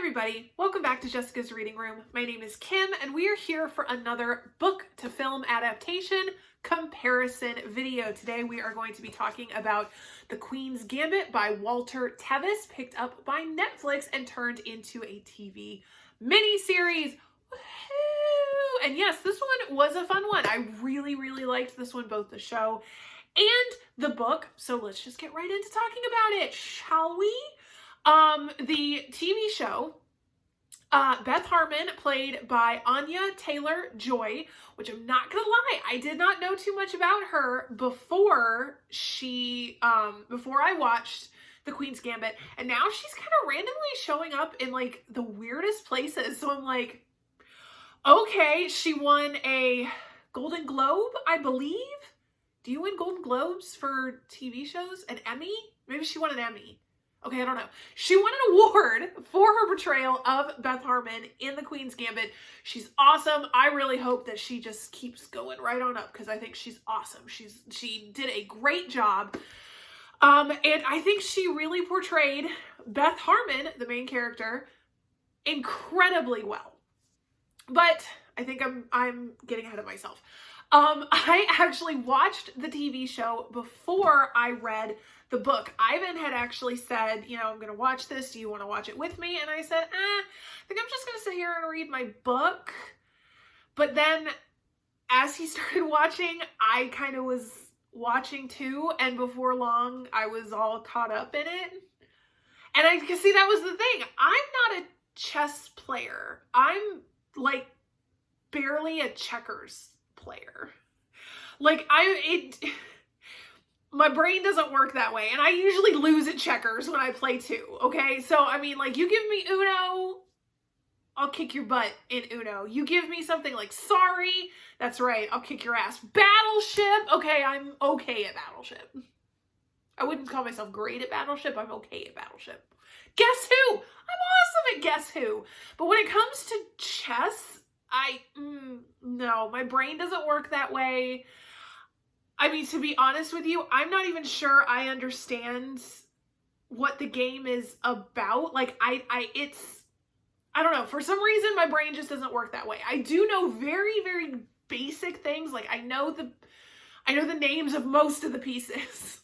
everybody, welcome back to Jessica's Reading Room. My name is Kim and we are here for another book to film adaptation comparison video. Today we are going to be talking about The Queen's Gambit by Walter Tevis, picked up by Netflix and turned into a TV miniseries. Woohoo! And yes, this one was a fun one. I really liked this one, both the show and the book. So let's just get right into talking about it, shall we? The TV show, Beth Harmon, played by Anya Taylor Joy, which I'm not gonna lie, I did not know too much about her before I watched The Queen's Gambit, and now she's kind of randomly showing up in like the weirdest places, so I'm like, okay, she won a Golden Globe, I believe. Do you win Golden Globes for TV shows? An Emmy? Maybe she won an Emmy. Okay, I don't know. She won an award for her portrayal of Beth Harmon in The Queen's Gambit. She's awesome. I really hope that she just keeps going right on up because I think she's awesome. She did a great job. And I think she really portrayed Beth Harmon, the main character, incredibly well. But I think I'm getting ahead of myself. I actually watched the TV show before I read the book. Ivan had actually said, you know, I'm going to watch this. Do you want to watch it with me? And I said, I think I'm just going to sit here and read my book. But then as he started watching, I kind of was watching too. And before long, I was all caught up in it. And I can see that was the thing. I'm not a chess player. I'm like barely a checkers player. Like my brain doesn't work that way, and I usually lose at checkers when I play too, okay? So, I mean, like, you give me Uno, I'll kick your butt in Uno. You give me something like Sorry, that's right, I'll kick your ass. Battleship, okay, I'm okay at Battleship. I wouldn't call myself great at Battleship, I'm okay at Battleship. Guess Who? I'm awesome at Guess Who. But when it comes to chess, no, my brain doesn't work that way. I mean, to be honest with you, I'm not even sure I understand what the game is about. Like, I don't know. For some reason, my brain just doesn't work that way. I do know very basic things. Like, I know the names of most of the pieces.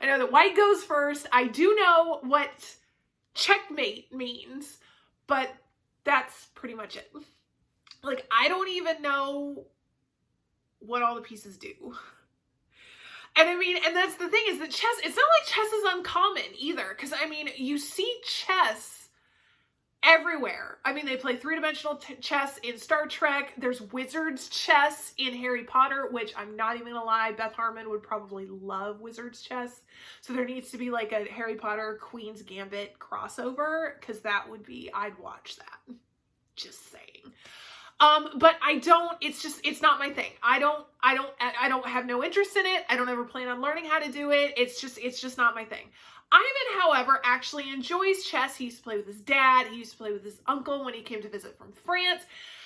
I know that white goes first. I do know what checkmate means, but that's pretty much it. Like, I don't even know what all the pieces do. And I mean, and that's the thing is that chess, it's not like chess is uncommon either. Because, I mean, you see chess everywhere. I mean, they play three-dimensional chess in Star Trek. There's wizard's chess in Harry Potter, which I'm not even gonna lie, Beth Harmon would probably love wizard's chess. So there needs to be like a Harry Potter Queen's Gambit crossover, because that would be, I'd watch that. Just saying. But it's not my thing. I don't have no interest in it. I don't ever plan on learning how to do it. It's just not my thing. Ivan, however, actually enjoys chess. He used to play with his dad. He used to play with his uncle when he came to visit from France.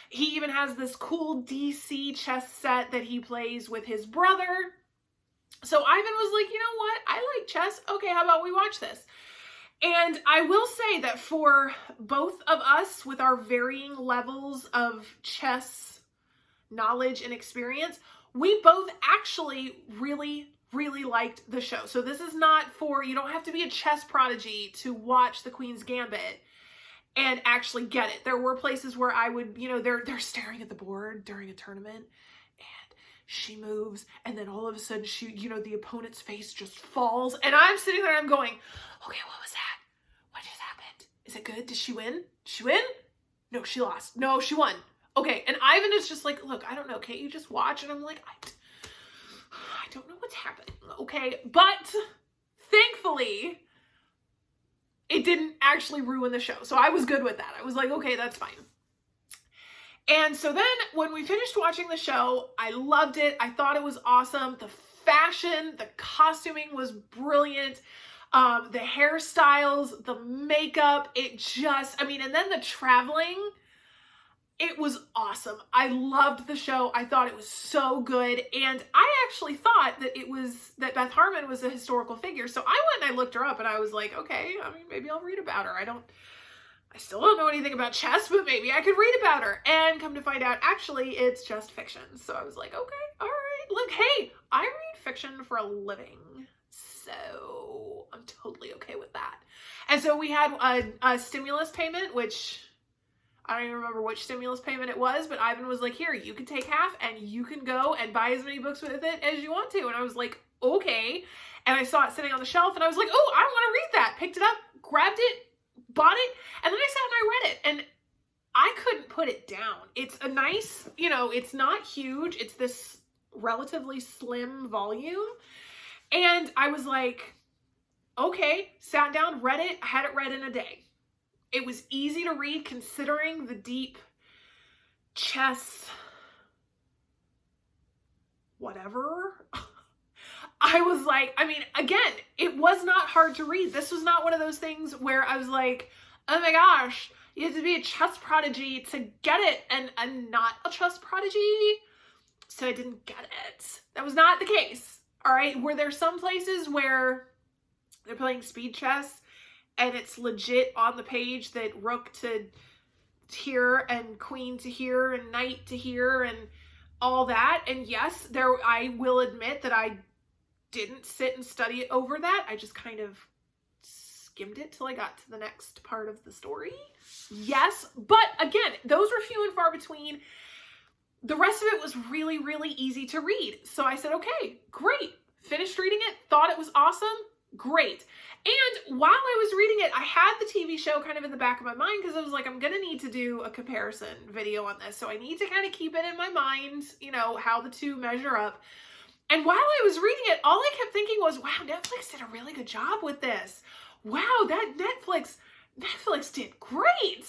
He even has this cool DC chess set that he plays with his brother. So Ivan was like, you know what? I like chess. Okay, how about we watch this? And I will say that for both of us with our varying levels of chess knowledge and experience, we both actually really liked the show. So this is not for, you don't have to be a chess prodigy to watch The Queen's Gambit and actually get it. There were places where I would, you know, they're staring at the board during a tournament and she moves and then all of a sudden the opponent's face just falls and I'm sitting there and I'm going, okay, what was that? What just happened? Is it good? Did she win? Did she win? No, she lost. No, she won. Okay, and Ivan is just like, look, I don't know, can't you just watch? And I'm like, I don't know what's happening, okay? But thankfully, it didn't actually ruin the show. So I was good with that. I was like, okay, that's fine. And so then when we finished watching the show, I loved it. I thought it was awesome. The fashion, the costuming was brilliant. The hairstyles, the makeup, and then the traveling, it was awesome. I loved the show. I thought it was so good. And I actually thought that Beth Harmon was a historical figure. So I went and I looked her up and I was like, okay, I mean, maybe I'll read about her. I still don't know anything about chess, but maybe I could read about her. And come to find out, actually, it's just fiction. So I was like, okay, all right. Look, hey, I read fiction for a living. So I'm totally okay with that. And so we had a stimulus payment, which I don't even remember which stimulus payment it was, but Ivan was like, here, you can take half and you can go and buy as many books with it as you want to. And I was like, okay. And I saw it sitting on the shelf and I was like, oh, I want to read that. Picked it up, grabbed it, bought it, and then I sat and I read it. And I couldn't put it down. It's a nice, it's not huge. It's this relatively slim volume. And I was like, okay, sat down, read it, had it read in a day. It was easy to read considering the deep chess, whatever. I was like, again, it was not hard to read. This was not one of those things where I was like, oh my gosh, you have to be a chess prodigy to get it. And I'm not a chess prodigy, so I didn't get it. That was not the case. All right. Were there some places where they're playing speed chess and it's legit on the page that rook to here and queen to here and knight to here and all that? And yes, I will admit that I didn't sit and study over that. I just kind of skimmed it till I got to the next part of the story. Yes, but again, those were few and far between. The rest of it was really, really easy to read. So I said, okay, great. Finished reading it, thought it was awesome, great. And while I was reading it, I had the TV show kind of in the back of my mind because I was like, I'm going to need to do a comparison video on this. So I need to kind of keep it in my mind, how the two measure up. And while I was reading it, all I kept thinking was, wow, Netflix did a really good job with this. Wow, that Netflix did great.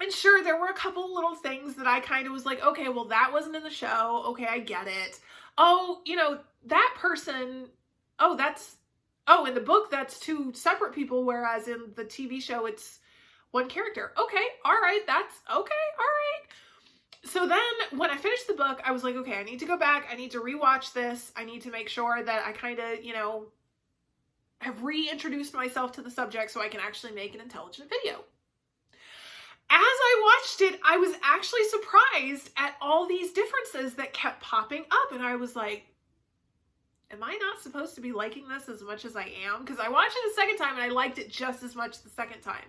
And sure, there were a couple little things that I kind of was like, okay, well, that wasn't in the show. Okay, I get it. Oh, that person, in the book, that's two separate people, whereas in the TV show, it's one character. Okay, all right, that's okay, all right. So then when I finished the book, I was like, okay, I need to go back. I need to rewatch this. I need to make sure that I kind of, have reintroduced myself to the subject so I can actually make an intelligent video. As I watched it, I was actually surprised at all these differences that kept popping up. And I was like, am I not supposed to be liking this as much as I am? Because I watched it a second time and I liked it just as much the second time.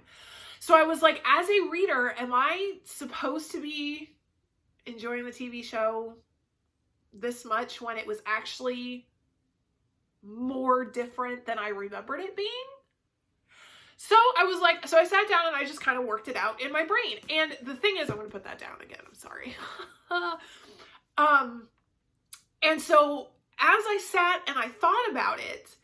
So I was like, as a reader, am I supposed to be enjoying the TV show this much when it was actually more different than I remembered it being? So I sat down and I just kind of worked it out in my brain. And the thing is, I'm going to put that down again. I'm sorry. And so as I sat and I thought about it,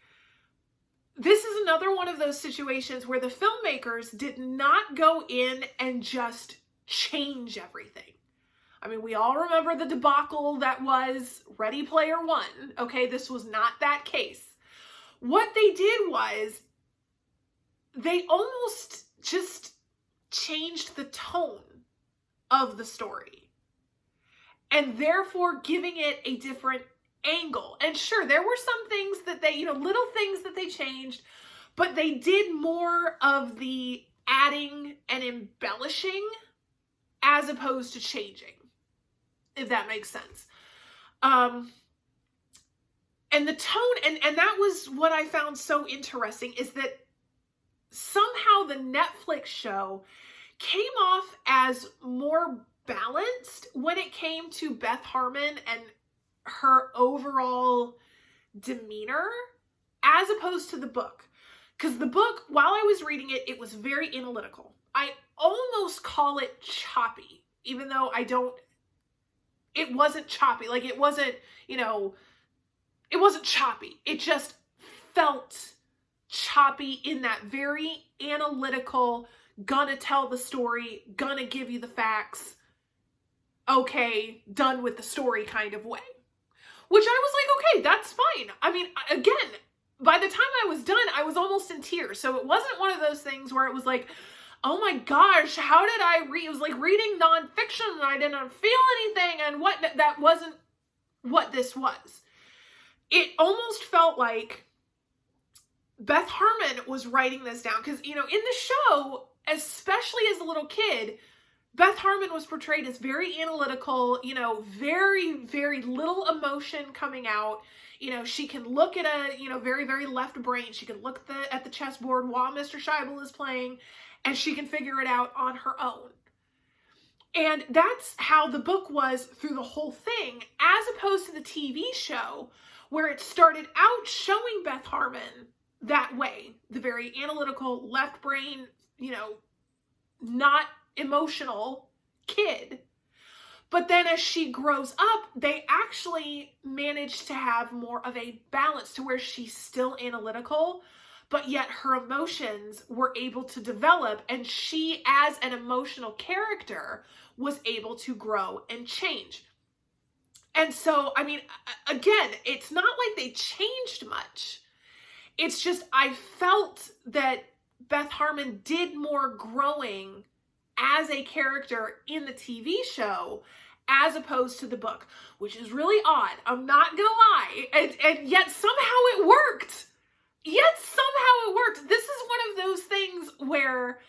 this is another one of those situations where the filmmakers did not go in and just change everything. We all remember the debacle that was Ready Player One. Okay, this was not that case. What they did was they almost just changed the tone of the story and therefore giving it a different angle. And sure, there were some things that they, little things that they changed, but they did more of the adding and embellishing as opposed to changing, if that makes sense. And the tone, and that was what I found so interesting, is that somehow the Netflix show came off as more balanced when it came to Beth Harmon and her overall demeanor as opposed to the book. Because the book, while I was reading it, it was very analytical. I almost call it choppy, even though it wasn't choppy. Like it wasn't choppy. It just felt choppy in that very analytical, gonna tell the story, gonna give you the facts, okay, done with the story kind of way. Which I was like, okay, that's fine. Again, by the time I was done, I was almost in tears. So it wasn't one of those things where it was like, oh my gosh, how did I read? It was like reading nonfiction and I didn't feel anything, and that wasn't what this was. It almost felt like Beth Harmon was writing this down because, in the show, especially as a little kid, Beth Harmon was portrayed as very analytical, you know, very, very little emotion coming out. You know, she can look at a, you know, very, very left brain. She can look at the chessboard while Mr. Scheibel is playing, and she can figure it out on her own. And that's how the book was through the whole thing, as opposed to the TV show, where it started out showing Beth Harmon that way. The very analytical, left brain, you know, not emotional kid. But then as she grows up, they actually manage to have more of a balance to where she's still analytical, but yet her emotions were able to develop, and she, as an emotional character, was able to grow and change. And so, I mean, again, it's not like they changed much. It's just I felt that Beth Harmon did more growing as a character in the TV show as opposed to the book, which is really odd. I'm not gonna lie. And yet somehow it worked. This is one of those things where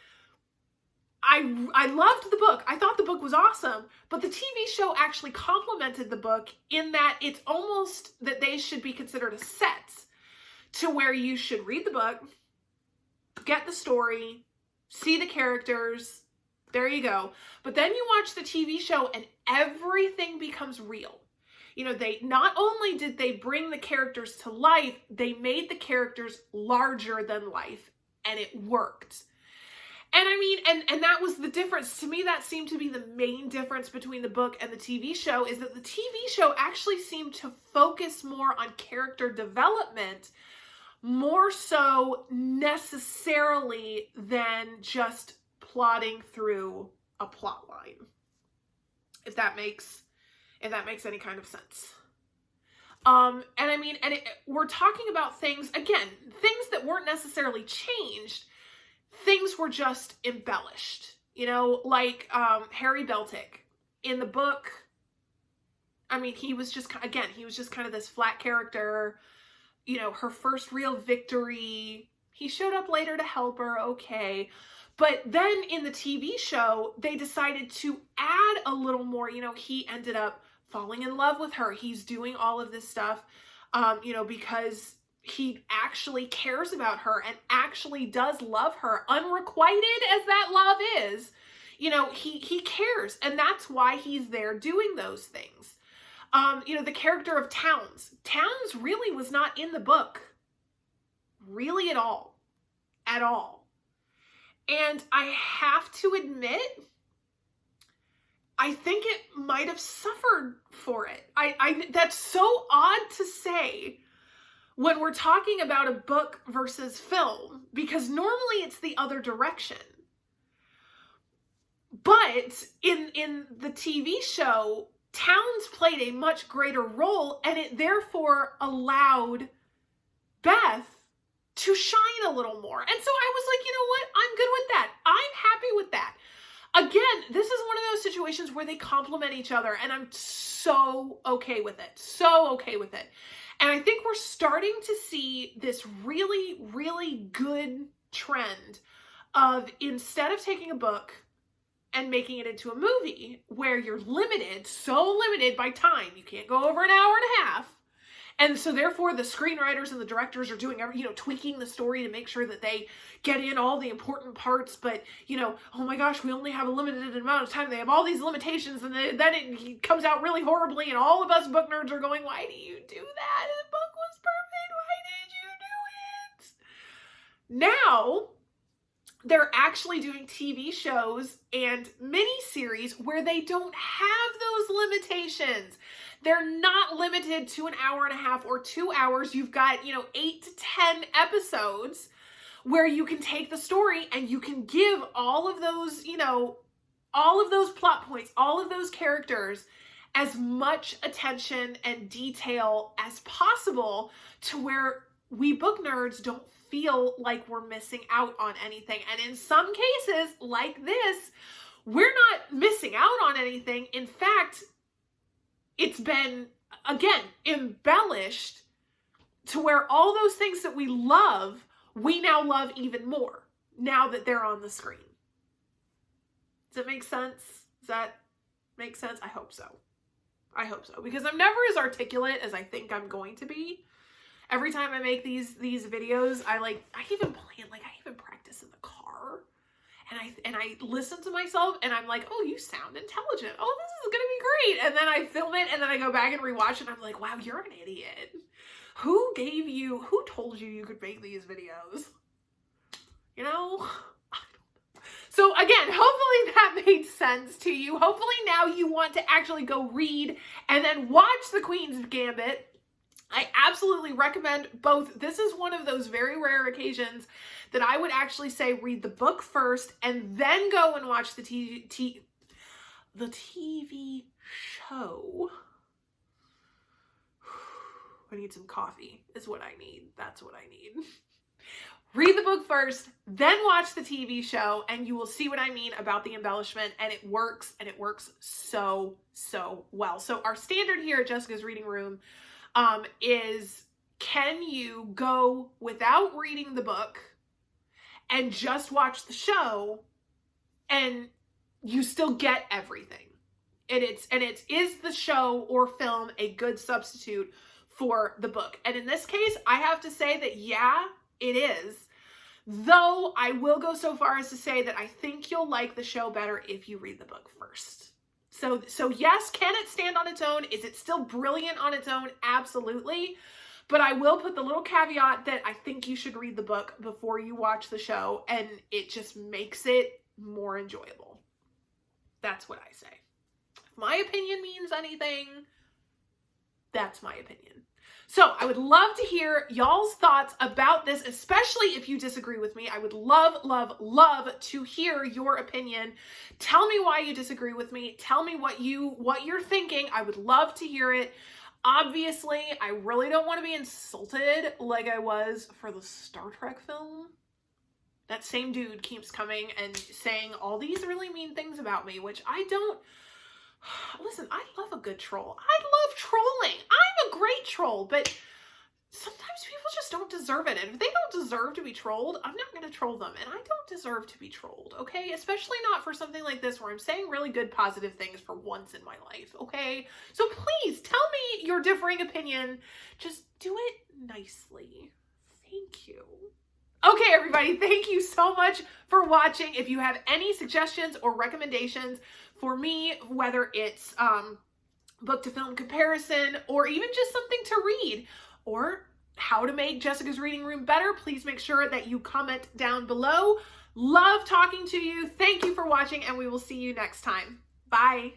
I loved the book. I thought the book was awesome, but the TV show actually complemented the book in that it's almost that they should be considered a set, to where you should read the book, get the story, see the characters, there you go. But then you watch the TV show and everything becomes real. You know, they not only did they bring the characters to life, they made the characters larger than life, and it worked. And I mean, and that was the difference. To me, that seemed to be the main difference between the book and the TV show, is that the TV show actually seemed to focus more on character development, more so necessarily than just plotting through a plot line. If that makes any kind of sense. And I mean, we're talking about things, again, things that weren't necessarily changed. Things were just embellished, you know, like Harry Beltic in the book. I mean, he was just kind of this flat character, you know, her first real victory. He showed up later to help her, okay. But then in the TV show, they decided to add a little more, you know, he ended up falling in love with her. He's doing all of this stuff, you know, because he actually cares about her and actually does love her, unrequited as that love is. You know, he cares, and that's why he's there doing those things. You know, the character of Towns really was not in the book, really at all. And I have to admit, I think it might have suffered for it. That's so odd to say when we're talking about a book versus film, because normally it's the other direction. But in the TV show, Towns played a much greater role, and it therefore allowed Beth to shine a little more. And so I was like, you know what? I'm good with that. I'm happy with that. Again, this is one of those situations where they complement each other, and I'm so okay with it. And I think we're starting to see this really, really good trend of, instead of taking a book and making it into a movie where you're so limited by time, you can't go over an hour and a half. And so therefore the screenwriters and the directors are doing, you know, tweaking the story to make sure that they get in all the important parts. But, you know, oh my gosh, we only have a limited amount of time. They have all these limitations, and then it comes out really horribly, and all of us book nerds are going, why do you do that? The book was perfect. Why did you do it? Now they're actually doing TV shows and miniseries where they don't have those limitations. They're not limited to an hour and a half or 2 hours. You've got, you know, 8 to 10 episodes where you can take the story and you can give all of those, you know, all of those plot points, all of those characters as much attention and detail as possible, to where we book nerds don't feel like we're missing out on anything. And in some cases, like this, we're not missing out on anything. In fact, it's been, again, embellished to where all those things that we love, we now love even more now that they're on the screen. Does it make sense? Does that make sense? I hope so. I hope so, because I'm never as articulate as I think I'm going to be. Every time I make these videos, I even practice in the car, and I listen to myself, and I'm like, oh, you sound intelligent. Oh, this is gonna be great. And then I film it, and then I go back and rewatch it, and I'm like, wow, you're an idiot. Who told you could make these videos? You know? So again, hopefully that made sense to you. Hopefully now you want to actually go read and then watch The Queen's Gambit. I absolutely recommend both. This is one of those very rare occasions that I would actually say read the book first and then go and watch the TV show. I need some coffee is what I need. That's what I need. Read the book first, then watch the TV show, and you will see what I mean about the embellishment, and it works so, so well. So our standard here at Jessica's Reading Room is, can you go without reading the book and just watch the show and you still get everything? And is the show or film a good substitute for the book? And in this case, I have to say that, yeah, it is. Though I will go so far as to say that I think you'll like the show better if you read the book first. So yes, can it stand on its own? Is it still brilliant on its own? Absolutely. But I will put the little caveat that I think you should read the book before you watch the show, and it just makes it more enjoyable. That's what I say. If my opinion means anything, that's my opinion. So I would love to hear y'all's thoughts about this, especially if you disagree with me. I would love, love, love to hear your opinion. Tell me why you disagree with me. Tell me what you're thinking. I would love to hear it. Obviously, I really don't want to be insulted like I was for the Star Trek film. That same dude keeps coming and saying all these really mean things about me, which I don't. Listen, I love a good troll. I love trolling. I'm a great troll, but sometimes people just don't deserve it. And if they don't deserve to be trolled, I'm not going to troll them. And I don't deserve to be trolled, okay? Especially not for something like this where I'm saying really good, positive things for once in my life, okay? So please tell me your differing opinion. Just do it nicely. Thank you. Okay, everybody, thank you so much for watching. If you have any suggestions or recommendations for me, whether it's book to film comparison or even just something to read or how to make Jessica's Reading Room better, please make sure that you comment down below. Love talking to you. Thank you for watching, and we will see you next time. Bye.